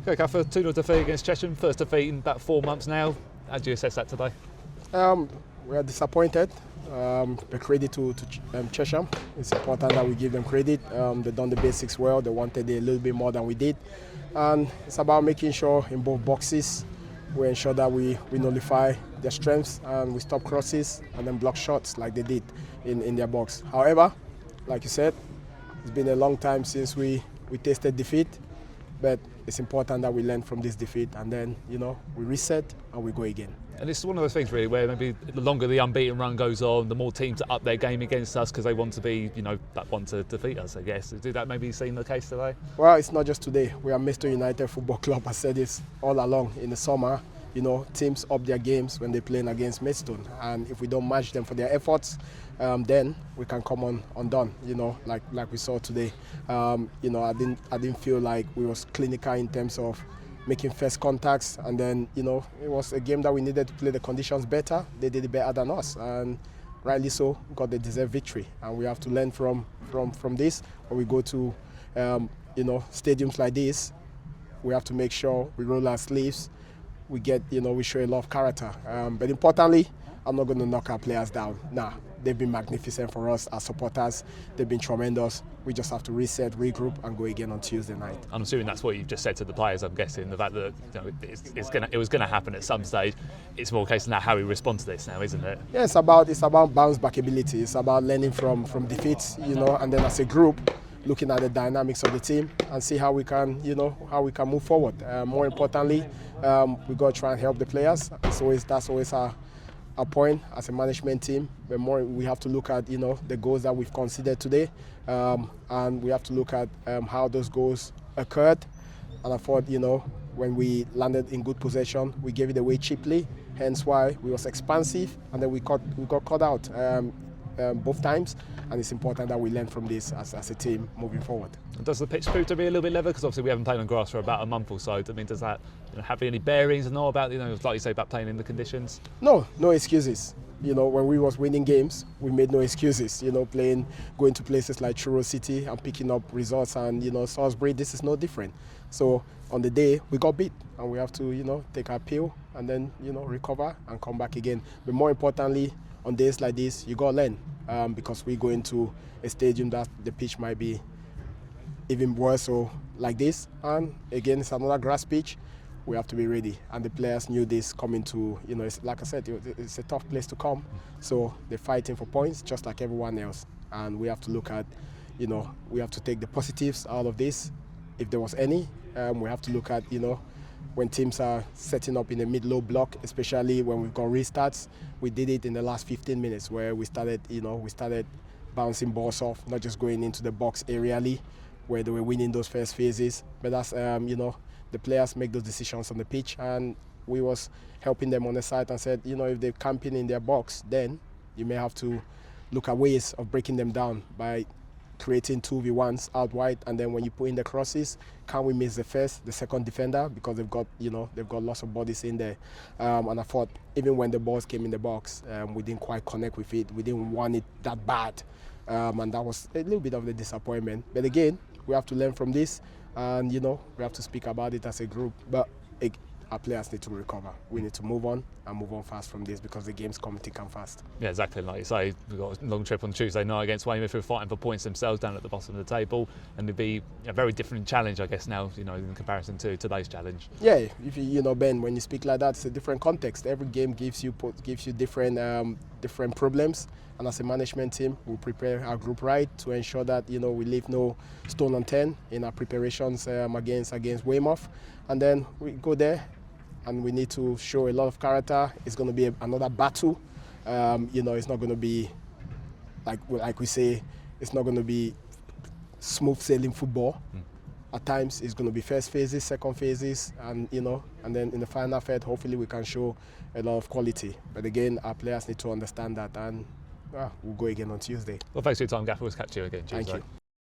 Okay, Gaffer, 2-0 defeat against Chesham, first defeat in about 4 months now. How do you assess that today? We are disappointed. The credit to Chesham. It's important that we give them credit. They've done the basics well. They wanted a little bit more than we did. And it's about making sure in both boxes we ensure that we nullify their strengths and we stop crosses and then block shots like they did in their box. However, like you said, it's been a long time since we tasted defeat. But it's important that we learn from this defeat and then, we reset and we go again. And it's one of those things really where maybe the longer the unbeaten run goes on, the more teams up their game against us because they want to be, that one to defeat us, I guess. Did that maybe seem the case today? Well, it's not just today. We are Mr. United Football Club. I said this all along in the summer. Teams up their games when they're playing against Maidstone, and if we don't match them for their efforts, then we can come undone. Like we saw today. I didn't feel like we was clinical in terms of making first contacts, and then it was a game that we needed to play the conditions better. They did it better than us, and rightly so, got the deserved victory. And we have to learn from this. When we go to stadiums like this, we have to make sure we roll our sleeves. We get, we show a lot of character. But importantly, I'm not going to knock our players down. Nah, they've been magnificent for us as supporters. They've been tremendous. We just have to reset, regroup, and go again on Tuesday night. I'm assuming that's what you've just said to the players. I'm guessing the fact that it was going to happen at some stage. It's more a case of now how we respond to this now, isn't it? Yeah, it's about bounce back ability. It's about learning from defeats, and then as a group, looking at the dynamics of the team and see how we can move forward. More importantly, we got to try and help the players. That's always our point as a management team. But more, we have to look at the goals that we've considered today, and we have to look at how those goals occurred. And I thought, when we landed in good possession, we gave it away cheaply. Hence why we was expansive, and then we got caught out both times. And it's important that we learn from this as a team moving forward. Does the pitch prove to be a little bit level? Because obviously we haven't played on grass for about a month or so. I mean, does that have any bearings and all about, like you say, about playing in the conditions? No excuses. When we was winning games, we made no excuses. Going to places like Truro City and picking up results, and Salisbury, this is no different. So on the day we got beat, and we have to take our pill and then recover and come back again. But more importantly, on days like this, you got to learn because we go into a stadium that the pitch might be even worse or like this. And again, it's another grass pitch. We have to be ready. And the players knew this coming to, it's, like I said, it's a tough place to come. So they're fighting for points just like everyone else. And we have to look at, we have to take the positives out of this, if there was any. We have to look at, when teams are setting up in a mid-low block, especially when we've got restarts. We did it in the last 15 minutes where we started bouncing balls off, not just going into the box aerially where they were winning those first phases. But that's, the players make those decisions on the pitch, and we was helping them on the side and said, if they're camping in their box, then you may have to look at ways of breaking them down by creating 2v1s out wide, and then when you put in the crosses, can we miss the second defender because they've got lots of bodies in there. And I thought even when the balls came in the box, we didn't quite connect with it. We didn't want it that bad, and that was a little bit of the disappointment. But again, we have to learn from this, and we have to speak about it as a group. But our players need to recover. We need to move on and move on fast from this because the game's coming thick and fast. Yeah, exactly. Like you say, we've got a long trip on Tuesday night against Weymouth, who are fighting for points themselves down at the bottom of the table, and it'd be a very different challenge, I guess, now, in comparison to today's challenge. Yeah, if Ben, when you speak like that, it's a different context. Every game gives you different problems, and as a management team, we prepare our group right to ensure that we leave no stone unturned in our preparations against Weymouth, and then we go there. And we need to show a lot of character. It's going to be another battle. It's not going to be, like we say, it's not going to be smooth sailing football. At times, it's going to be first phases, second phases, and then in the final third, hopefully we can show a lot of quality. But again, our players need to understand that, and we'll go again on Tuesday. Well, thanks for your time, Gaffer. We'll catch you again Tuesday. Thank you.